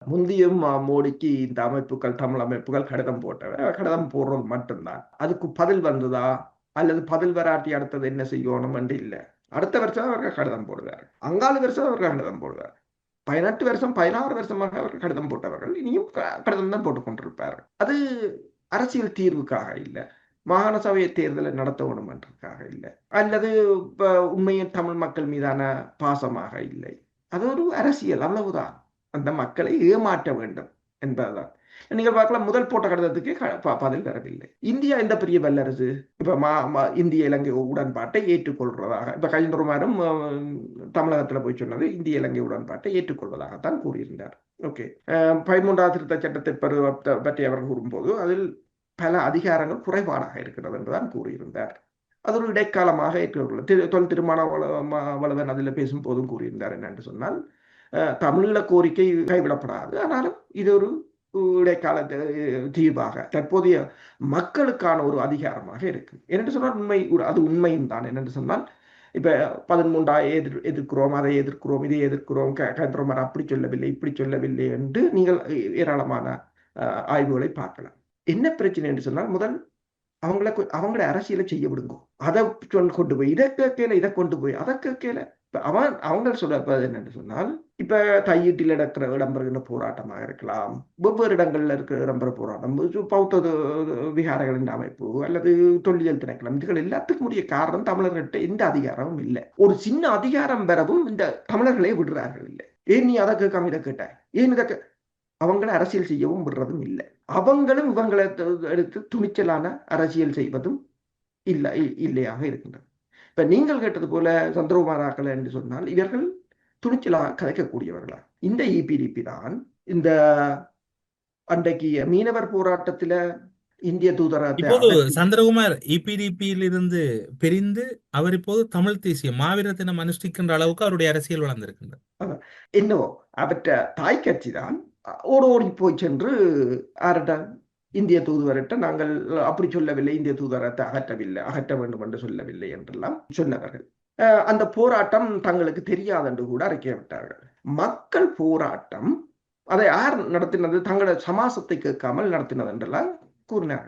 முந்தியும் மோடிக்கு இந்த அமைப்புகள், தமிழ் அமைப்புகள் கடிதம் போட்டவை. கடிதம் போடுறது மட்டும்தான். அதுக்கு பதில் வந்ததா அல்லது பதில் வராட்டி அடுத்தது என்ன செய்யணும் என்று இல்லை. அடுத்த வருஷம் அவர்கள் கடிதம் போடுவார், அங்காளு வருஷம் அவர்கள் கடிதம் போடுவார். 18 வருஷம் 16 வருஷமாக அவர்கள் கடிதம் போட்டவர்கள் இனியும் கடிதம் தான் போட்டுக் கொண்டிருப்பார்கள். அது அரசியல் தீர்வுக்காக இல்லை, மாகாண சபையை தேர்தலை நடத்த வேண்டும் என்றதுக்காக இல்லை, அல்லது உண்மையில் தமிழ் மக்கள் மீதான பாசமாக இல்லை. அது ஒரு அரசியல், அவ்வளவுதான். அந்த மக்களை ஏமாற்ற வேண்டும் என்பதுதான். நீங்கள் பார்க்கலாம், முதல் போட்ட கடிதத்துக்கு பதில் வரவில்லை. இந்தியா எந்த பெரிய வல்லரசு? இப்ப இந்திய இலங்கை உடன்பாட்டை ஏற்றுக்கொள்றதாக இப்ப கஜேந்திரகுமாரும் தமிழகத்துல போய் சொன்னது இந்திய இலங்கை உடன்பாட்டை ஏற்றுக்கொள்வதாகத்தான் கூறியிருந்தார். ஓகே. 13வது திருத்த சட்டத்தை பற்றி அவர் கூறும்போது அதில் பல அதிகாரங்கள் குறைபாடாக இருக்கிறது என்றுதான் கூறியிருந்தார். அது ஒரு இடைக்காலமாக ஏற்றுக்கொள்ள தொல் திருமண வளவன் அதில் பேசும்போதும் கூறியிருந்தார் என்னென்று சொன்னால், தமிழீழ கோரிக்கை கைவிடப்படாது, ஆனாலும் இது ஒரு இடைக்கால தீர்வாக தற்போதைய மக்களுக்கான ஒரு அதிகாரமாக இருக்கு. என்னென்று சொன்னால் அது உண்மையும் தான். என்னென்று சொன்னால் இப்ப 13 எதிர்க்கிறோம், அதை எதிர்க்கிறோம், இதை எதிர்க்கிறோம், கதிரமர் அப்படி சொல்லவில்லை இப்படி சொல்லவில்லை என்று நீங்கள் ஏராளமான ஆய்வுகளை பார்க்கலாம். என்ன பிரச்சனை என்று சொன்னால், முதல் அவங்கள அரசியலை செய்ய விடுங்க. அதை கொண்டு போய் இதை கேட்கல, இதை கொண்டு போய் அதை கேட்கல. அவங்க சொல்றது என்னன்னு சொன்னால், இப்ப தையீட்டில் இடம்பெறுகின்ற போராட்டமாக இருக்கலாம், வெவ்வேறு இடங்கள்ல இருக்கிற இடம்பெற போராட்டம், பௌத்த விகாரங்களின் அமைப்பு அல்லது தொல்லியல் திணைக்களம், இதுகள் எல்லாத்துக்கும் உரிய காரணம் தமிழர்கிட்ட எந்த அதிகாரமும் இல்லை. ஒரு சின்ன அதிகாரம் பெறவும் இந்த தமிழர்களே விடுறார்கள் இல்லை. ஏன் நீ அதை கேட்காம இதை கேட்ட, ஏன் இதை அவங்களை அரசியல் செய்யவும் விடுறதும் இல்லை. அவங்களும் இவங்களை எடுத்து துணிச்சலான அரசியல் செய்வதும் இல்லையாக இருக்கின்றது. இப்ப நீங்கள் கேட்டது போல சந்திரகுமாராக்கள் என்று சொன்னால், இவர்கள் துணிச்சலாக கதைக்கக்கூடியவர்களா? இந்த இபிடிபி தான் இந்த அன்றைக்கு மீனவர் போராட்டத்துல இந்திய தூதரகத்தை இப்போது சந்திரகுமார் இபிடிபியில் இருந்து பிரிந்து அவர் இப்போது தமிழ் தேசிய மாவீரத்தினம் அனுஷ்டிக்கின்ற அளவுக்கு அவருடைய அரசியல் வளர்ந்திருக்கின்றது. என்னவோ அவற்ற தாய் கட்சி தான் ஓடி போய் சென்று இந்திய தூதுவர்கிட்ட நாங்கள் அப்படி சொல்லவில்லை, இந்திய தூதரத்தை அகற்ற வேண்டும் என்று சொல்லவில்லை என்றெல்லாம் சொன்னவர்கள். அந்த போராட்டம் தங்களுக்கு தெரியாது என்று கூட அறிக்கை விட்டார்கள். மக்கள் போராட்டம் அதை யார் நடத்தினது? தங்களோட சமாசத்தை கேட்காமல் நடத்தினது என்றெல்லாம் கூறினார்கள்.